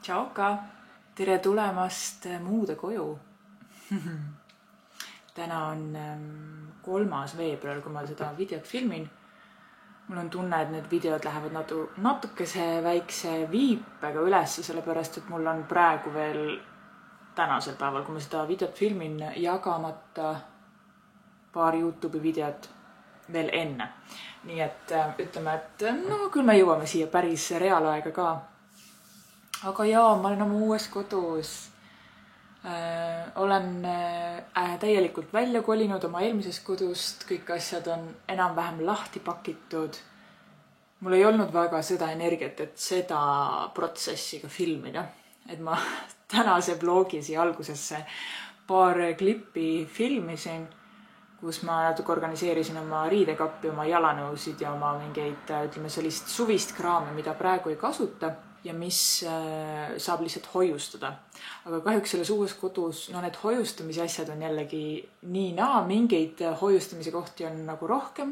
Tšauka! Tere tulemast muude koju! Täna on 3. veebruar, kui ma seda videot filmin. Mul on tunne, et need videod lähevad natukese väikse viipega üles, sellepärast, et mul on praegu veel tänasel päeval, kui ma seda videot filmin, jagamata paar YouTube'i videot veel enne. Nii et ütleme, et küll me jõuame siia päris reaalaega ka. Aga jaa, ma olen oma uues kodus. Olen täielikult välja kolinud oma eelmisest kodust, kõik asjad on enam-vähem lahti pakitud. Mul ei olnud väga seda energiat, et seda protsessi ka filmida. Et ma tänase vlogi siia algusesse paar klippi filmisin, kus ma natuke organiseerisin oma riidekappi, oma jalanõusid ja oma mingeid, ütleme, sellist suvist kraami, mida praegu ei kasuta ja mis saab lihtsalt hoiustada. Aga kahjuks selles uues kodus, need hoiustamise asjad on jällegi nii-naa, mingeid hoiustamise kohti on nagu rohkem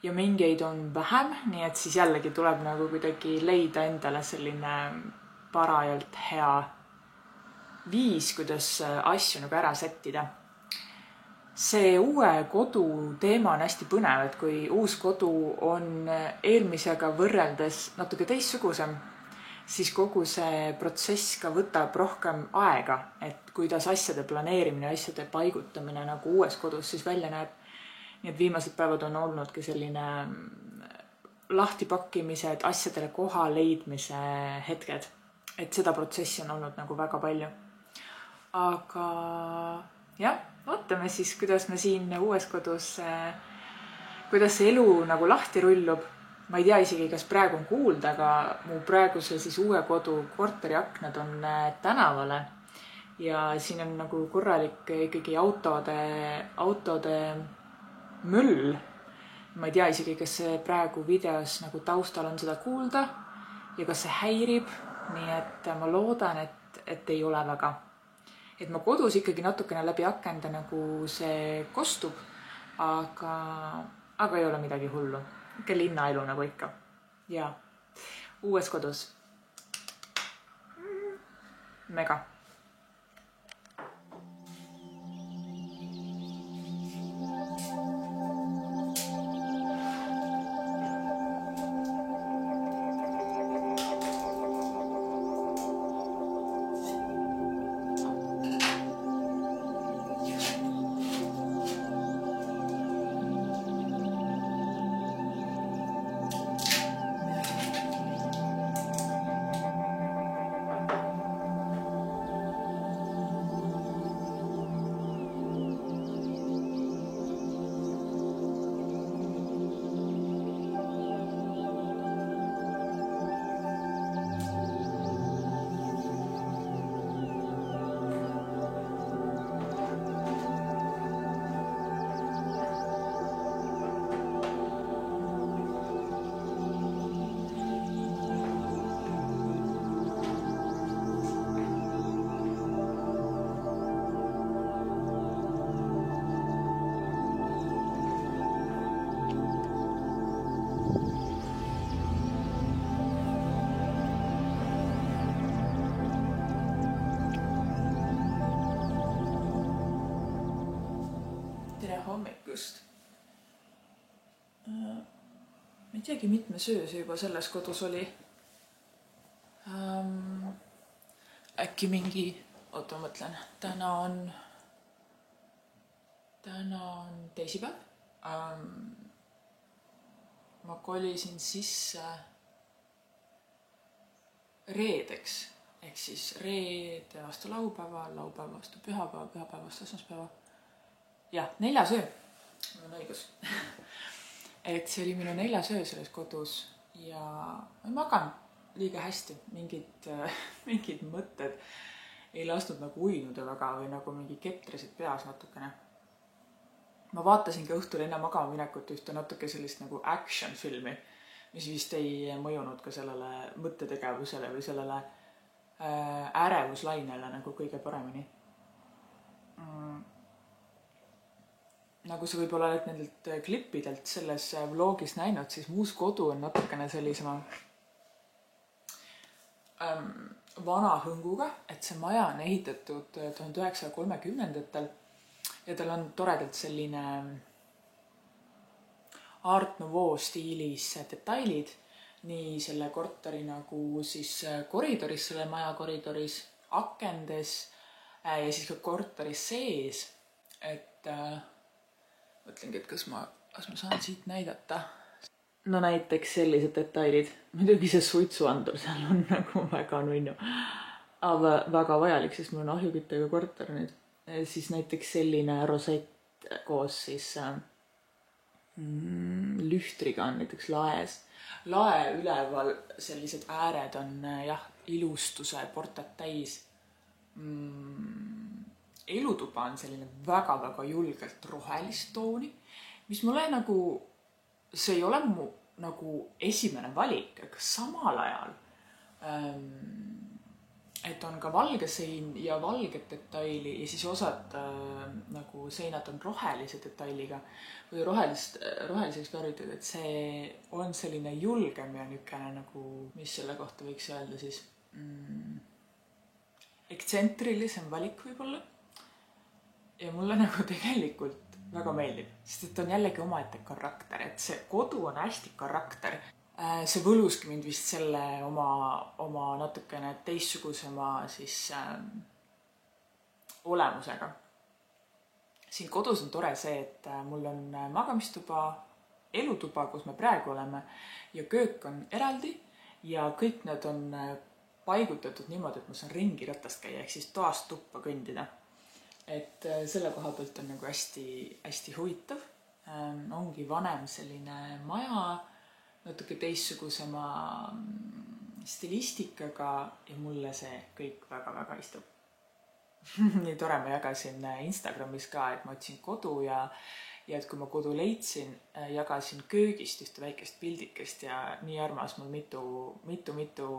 ja mingeid on vähem, nii et siis jällegi tuleb nagu kuidagi leida endale selline parajalt hea viis, kuidas asju nagu ära sättida. See uue kodu teema on hästi põnev, et kui uus kodu on eelmisega võrreldes natuke teistsugusem, siis kogu see protsess ka võtab rohkem aega, et kuidas asjade planeerimine, asjade paigutamine nagu uues kodus siis välja näeb. Nii et viimased päevad on olnudki selline lahtipakkimised, asjadele koha leidmise hetked. Et seda protsessi on olnud nagu väga palju. Aga jah, vaatame siis, kuidas me siin uues kodus, kuidas see elu nagu lahti rullub. Ma ei tea isegi, kas praegu on kuulda, aga mu praeguse siis uue kodu korteri aknad on tänavale ja siin on nagu korralik ikkagi autode möll. Ma ei tea isegi, kas see praegu videos nagu taustal on seda kuulda ja kas see häirib, nii et ma loodan, et ei ole väga. Et ma kodus ikkagi natukene läbi akenda nagu see kostub, aga ei ole midagi hullu. Ikka linnaelu nagu ikka. Ja uues kodus. Mega. Hommikust. Ma ei teagi, mitmes öö see juba selles kodus oli. Äkki mingi, oota ma mõtlen, täna on teisipäev. Ma kolisin sisse reedeks, ehk siis reede vastu laupäeva, laupäeva vastu pühapäeva, pühapäeva vastu esmaspäeva. Jah, 4. öö. Mul on õigus. Et see oli minu 4. öö selles kodus ja ma magan liiga hästi. Mingid mõtted ei lastud nagu uinuda väga või nagu mingi ketrasid peas natukene. Ma vaatasin ka õhtul enne magama minekut ühte natuke sellist nagu action filmi, mis vist ei mõjunud ka sellele mõttetegevusele või sellele ärevuslainele nagu kõige paremini. Nagu sa võib-olla oled nendelt klippidelt selles vlogis näinud, siis muus kodu on natukene sellisema vana hõnguga, et see maja on ehitatud 1930-ndatel ja tal on toredalt selline Art Nouveau stiilis detailid nii selle korteri nagu siis koridoris, selle maja koridoris, akendes ja siis ka korteri sees. Et mõtlengi, et kas ma saan siit näidata. No näiteks sellised detailid. Muidugi see suitsuandur seal on nagu väga nunnu. Aga väga vajalik, sest mul on ahjuküttega korter nüüd. Siis näiteks selline rosett koos siis lühtriga on näiteks laes. Lae üleval sellised ääred on jah, ilustuse portat täis. Elutuba on selline väga-väga julgelt rohelist tooni, mis mulle nagu, see ei ole mu nagu esimene valik, aga samal ajal, et on ka valge sein ja valget detaili ja siis osad nagu seinad on rohelise detailiga või roheliseks värvitud, et see on selline julgem ja niisugune nagu, mis selle kohta võiks öelda siis, ekstsentrilisem valik võib-olla. Ja mulle nagu tegelikult väga meeldib, sest et on jällegi omaette karakter, et see kodu on hästi karakter. See võluski mind vist selle oma natukene teistsugusema siis olemusega. Siin kodus on tore see, et mul on magamistuba, elutuba, kus me praegu oleme ja köök on eraldi ja kõik need on paigutatud niimoodi, et ma saan ringi ratast käia, ehk siis toast tuppa kõndida. Et selle koha pealt on nagu hästi huvitav. Ongi vanem selline maja, natuke teistsugusema stilistikaga ja mulle see kõik väga-väga istub. Nii tore, ma jagasin Instagramis ka, et ma otsin kodu ja et kui ma kodu leidsin, jagasin köögist ühte väikest pildikest ja nii armas mul mitu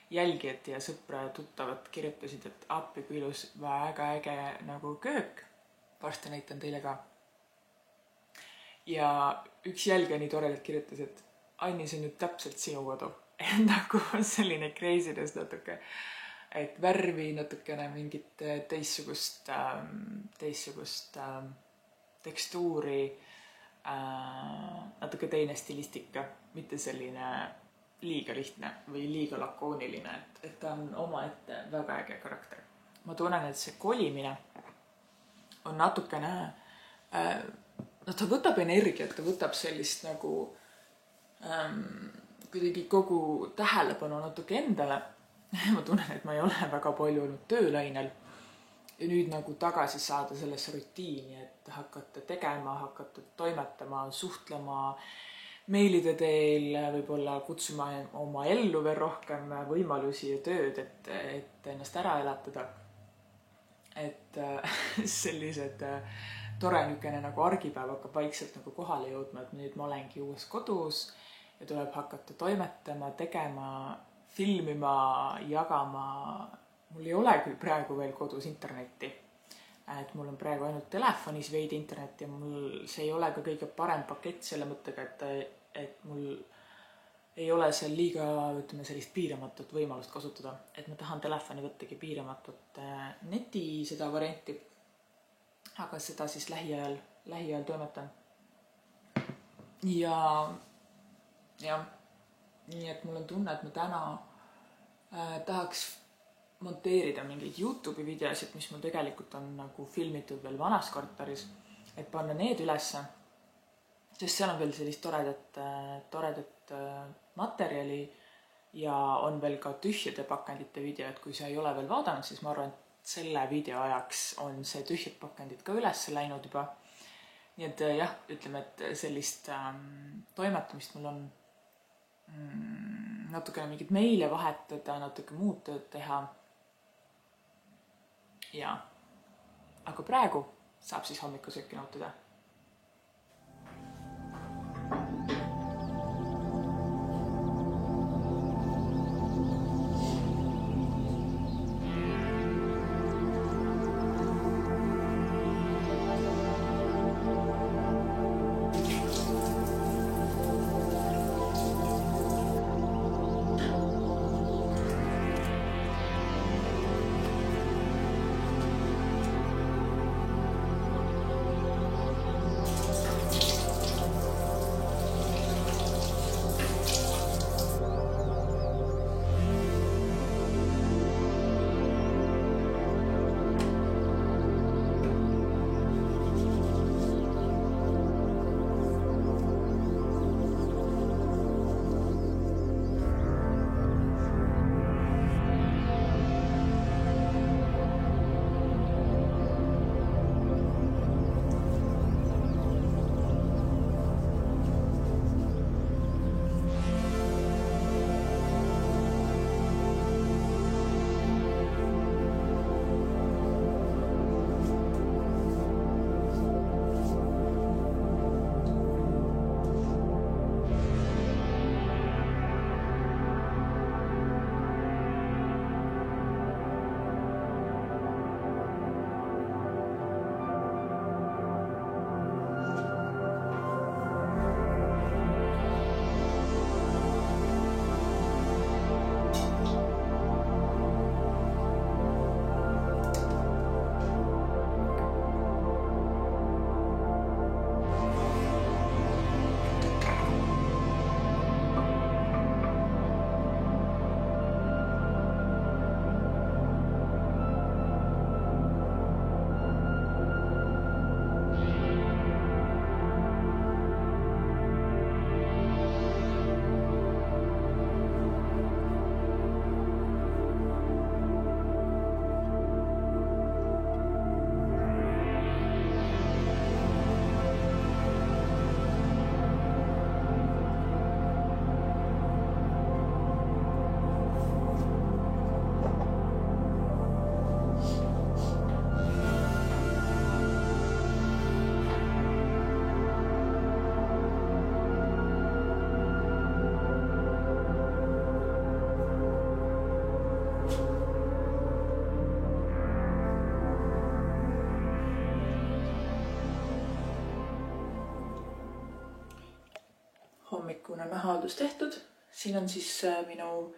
jälgijat ja sõpra ja tuttavat kirjutasid, et appi kui ilus, väga äge nagu köök. Varsti näitan teile ka. Ja üks jälgija nii toredalt kirjutas, et Anni, see on nüüd täpselt sinu kodu. Nagu selline craziness natuke. Et värvi natukene mingit teistsugust tekstuuri, natuke teine stilistika, mitte selline liiga lihtne või liiga lakooniline, et ta on omaette väga äge karakter. Ma tunnen, et see kolimine on natukene, ta võtab energiat, ta võtab sellist nagu kuidagi kogu tähelepanu natuke endale. Ma tunnen, et ma ei ole väga palju olnud töölainel ja nüüd nagu tagasi saada sellesse rutiini, et hakata tegema, hakata toimetama, suhtlema meilide teel, võib-olla kutsuma oma ellu veel rohkem võimalusi ja tööd, et ennast ära elatada. Et sellised tore niisugune nagu argipäev hakkab vaikselt nagu kohale jõudma, et nüüd ma olengi uues kodus ja tuleb hakata toimetama, tegema, filmima, jagama. Mul ei ole küll praegu veel kodus internetti. Et mul on praegu ainult telefonis veidi internet ja mul see ei ole ka kõige parem pakett selle mõttega, et mul ei ole seal liiga, ütleme, sellist piiramatut võimalust kasutada. Et ma tahan telefoni võttagi piiramatut neti seda varianti, aga seda siis lähiajal toimetan. Ja nii, et mul on tunne, et ma täna tahaks monteerida mingeid YouTube'i videosid, mis mul tegelikult on nagu filmitud veel vanas korteris, et panna need ülesse, sest seal on veel sellist toredat materjali ja on veel ka tühjade pakendite video, et kui sa ei ole veel vaadanud, siis ma arvan, et selle video ajaks on see tühjad pakendid ka ülesse läinud juba. Nii et jah, ütleme, et sellist toimetamist mul on natukene mingid meile vahetada, natuke muud tööd teha. Ja, aga praegu saab siis hommikusööki nautida. nahahaldus tehtud. Siin on siis minu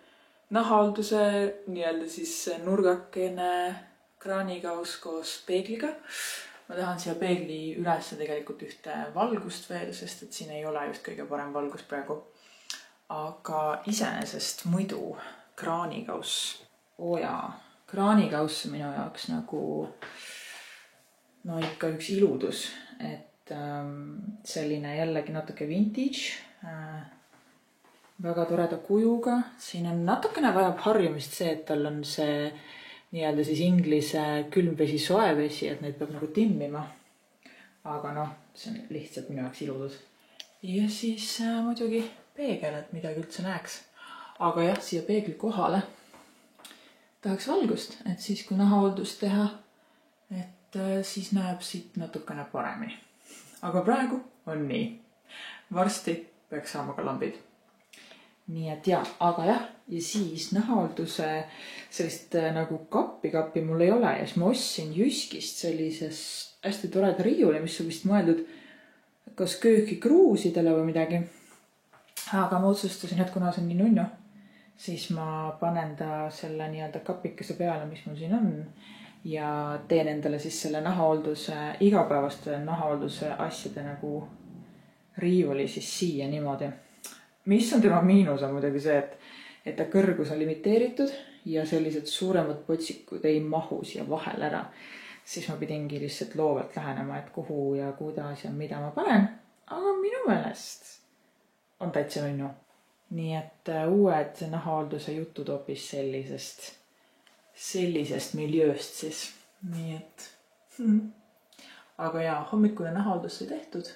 nahahalduse nii-öelda siis nurgakene kraanikauss koos peegliga. Ma tahan siia peegli üles tegelikult ühte valgust veel, sest et siin ei ole just kõige parem valgus praegu. Aga iseenesest muidu kraanikauss. Kraanikauss on minu jaoks nagu ikka üks iludus, et selline jällegi natuke vintage, väga toreda kujuga. Siin on natukene vajab harjumist see, et tal on see nii-öelda siis inglise külmvesi, soevesi, et neid peab nagu timmima. Aga see on lihtsalt minu jaoks iludus. Ja siis muidugi peegel, et midagi üldse näeks. Aga jah, siia peegli kohale tahaks valgust, et siis kui nahahooldust teha, et siis näeb siit natukene paremini. Aga praegu on nii. Varsti peaks saama ka lambid. Nii et jah, aga jah, ja siis nahahoolduse sellist nagu kappi mul ei ole. Ja siis ma ostsin Jyskist sellises hästi toreda riiuli, mis on vist mõeldud kas kööki kruusidele või midagi. Aga ma otsustasin, et kuna see on nii nunnu, siis ma panen ta selle nii-öelda kapikese peale, mis mul siin on. Ja teen endale siis selle nahahoolduse, igapäevaste nahahoolduse asjade nagu riiuli siis siia niimoodi. Mis on tema miinus on muidugi see, et ta kõrgus on limiteeritud ja sellised suuremad potsikud ei mahu siia vahel ära. Siis ma pidingi lihtsalt loovalt lähenema, et kuhu ja kuidas ja mida ma panen. Aga minu meelest on täitsa nunnu. Nii et uued nahahoolduse jutud hoopis sellisest miljööst siis. Nii et. Aga jaa, hommikune nahahooldus sai tehtud.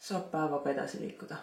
Saab päevaga edasi liikuda.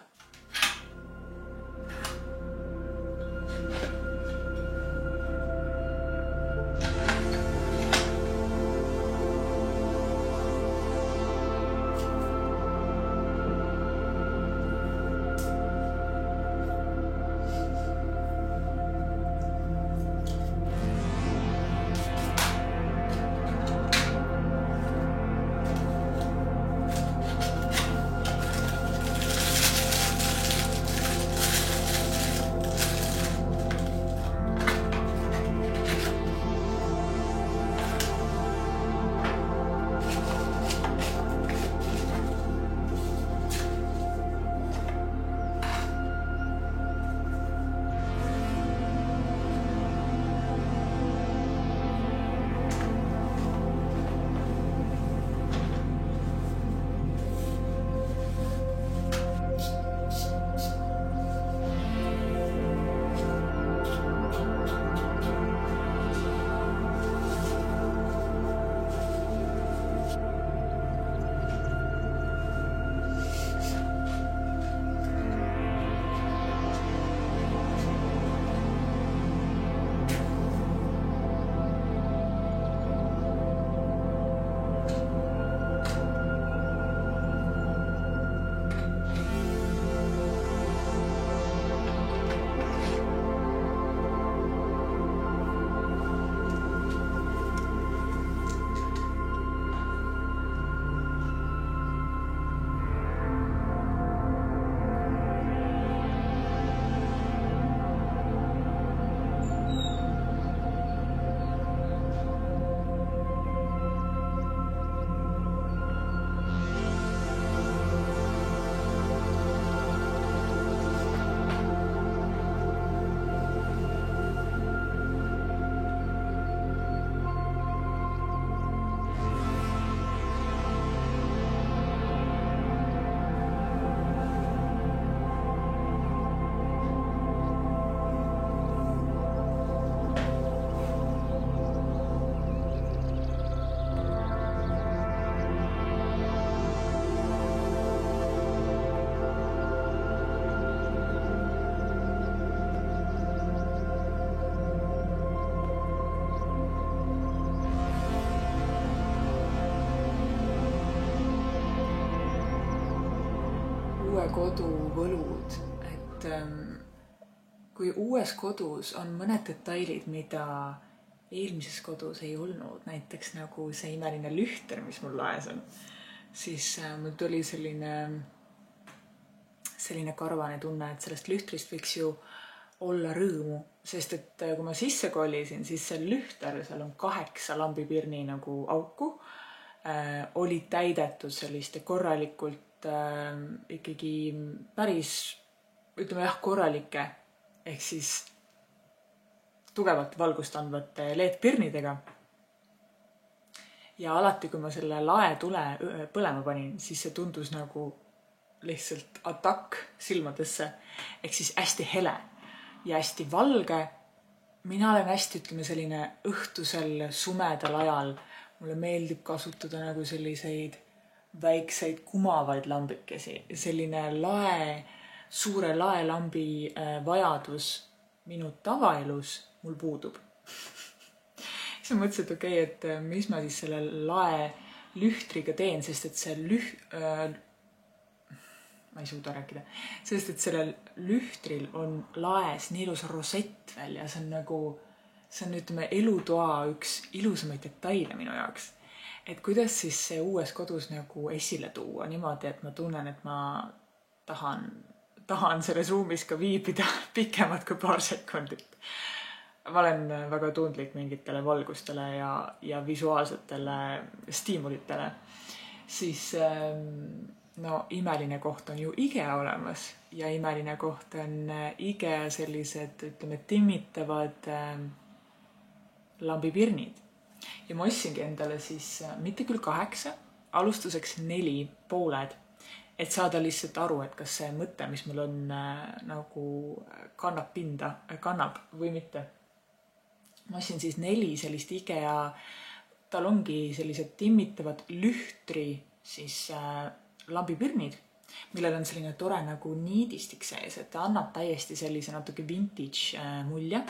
uue kodu võlud, et kui uues kodus on mõned detailid, mida eelmises kodus ei olnud, näiteks nagu see imeline lühter, mis mul laes on, siis mul tuli selline selline karvane tunne, et sellest lühtrist võiks ju olla rõõmu, sest et kui ma sisse kolisin, siis see lühter, seal on 8 lambipirni nagu auku, oli täidetud selliste korralikult ikkagi päris, ütleme jah, korralike ehk siis tugevalt valgust andvate LED-pirnidega. Ja alati, kui ma selle lae tule põlema panin, siis see tundus nagu lihtsalt atakk silmadesse, ehk siis hästi hele ja hästi valge. Mina olen hästi, ütleme, selline õhtusel sumedal ajal. Mulle meeldib kasutada nagu selliseid väikseid kumavaid lambikesi. Selline suure laelambi vajadus minu tavaelus mul puudub. Siis ma mõtlesin, et okei, et mis ma siis selle lae lühtriga teen, sest et see ma ei suuda rääkida, sest et sellel lühtril on laes nii ilus rosett veel ja see on, ütleme, elutoa üks ilusamaid detaile minu jaoks. Et kuidas siis see uues kodus nagu esile tuua niimoodi, et ma tunnen, et ma tahan selles ruumis ka viibida pikemalt kui paar sekundit. Ma olen väga tundlik mingitele valgustele ja visuaalsetele stiimulitele. Siis no imeline koht on ju IKEA olemas ja imeline koht on IKEA sellised, ütleme, timmitavad lambipirnid. Ja ma ostsingi endale siis mitte küll 8, alustuseks 4 pooled, et saada lihtsalt aru, et kas see mõte, mis mul on nagu kannab või mitte. Ma ostsin siis 4 sellist IKEA, tal ongi sellised timmitavad lühtri siis lambipirnid, millel on selline tore nagu niidistik sees, et ta annab täiesti sellise natuke vintage mulje,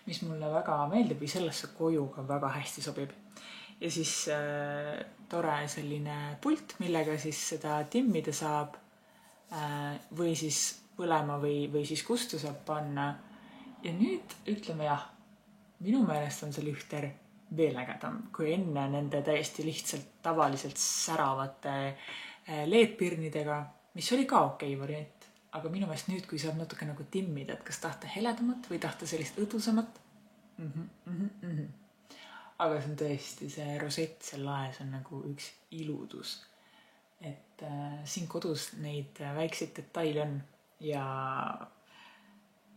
mis mulle väga meeldib või sellesse koju ka väga hästi sobib. Ja siis tore selline pult, millega siis seda timmida saab või siis põlema või siis kustu saab panna. Ja nüüd ütleme jah, minu meelest on see lühter veel ägedam kui enne nende täiesti lihtsalt tavaliselt säravate LED-pirnidega, mis oli ka okei variant. Aga minu meelest nüüd, kui saab natuke nagu timmida, et kas tahta heledamat või tahta sellist õdusamat. Aga see on tõesti, see rosett seal laes on nagu üks iludus. Et siin kodus neid väikseid detaile on ja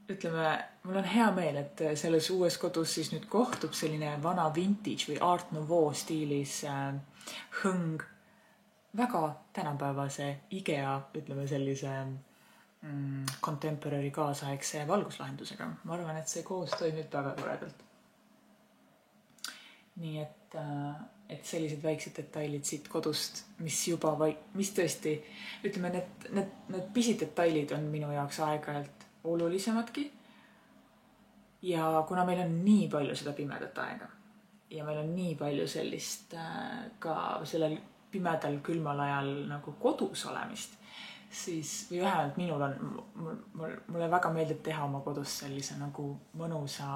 ütleme, mul on hea meel, et selles uues kodus siis nüüd kohtub selline vana vintage või art nouveau stiilis hõng väga tänapäevase IKEA, ütleme sellise contemporary kaasaegse valguslahendusega. Ma arvan, et see koos toimib väga toredalt. Nii et sellised väiksed detailid siit kodust, mis tõesti, ütleme, need pisidetailid on minu jaoks aeg-ajalt olulisemadki. Ja kuna meil on nii palju seda pimedat aega ja meil on nii palju sellist ka sellel pimedal külmal ajal nagu kodus olemist, siis, või vähemalt minul on, mulle väga meeldib teha oma kodus sellise nagu mõnusa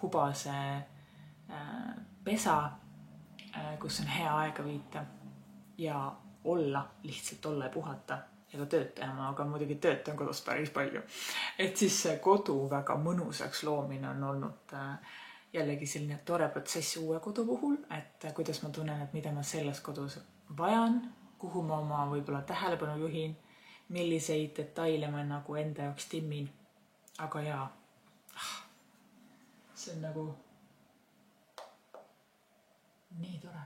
hubase pesa, kus on hea aega viita ja lihtsalt olla ja puhata ja ka tööd teha, aga muidugi töötan kodus päris palju. Et siis see kodu väga mõnusaks loomine on olnud jällegi selline tore protsess uue kodu puhul, et kuidas ma tunnen, et mida ma selles kodus vajan, kuhu ma oma võib-olla tähelepanu juhin, milliseid detaile ma nagu enda jaoks timmin. Aga jaa, see on nagu nii tore.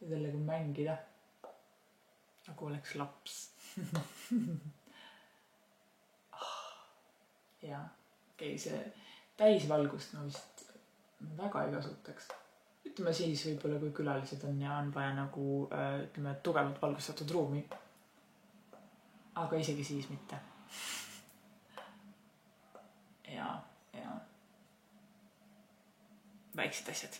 Ja sellega mängida, nagu oleks laps. Jaa, okei, see täisvalgust ma vist väga ei kasutaks. Ütleme siis võib-olla, kui külalised on ja on vaja nagu, ütleme, tugevalt valgustatud ruumi. Aga isegi siis mitte. Ja väiksed asjad.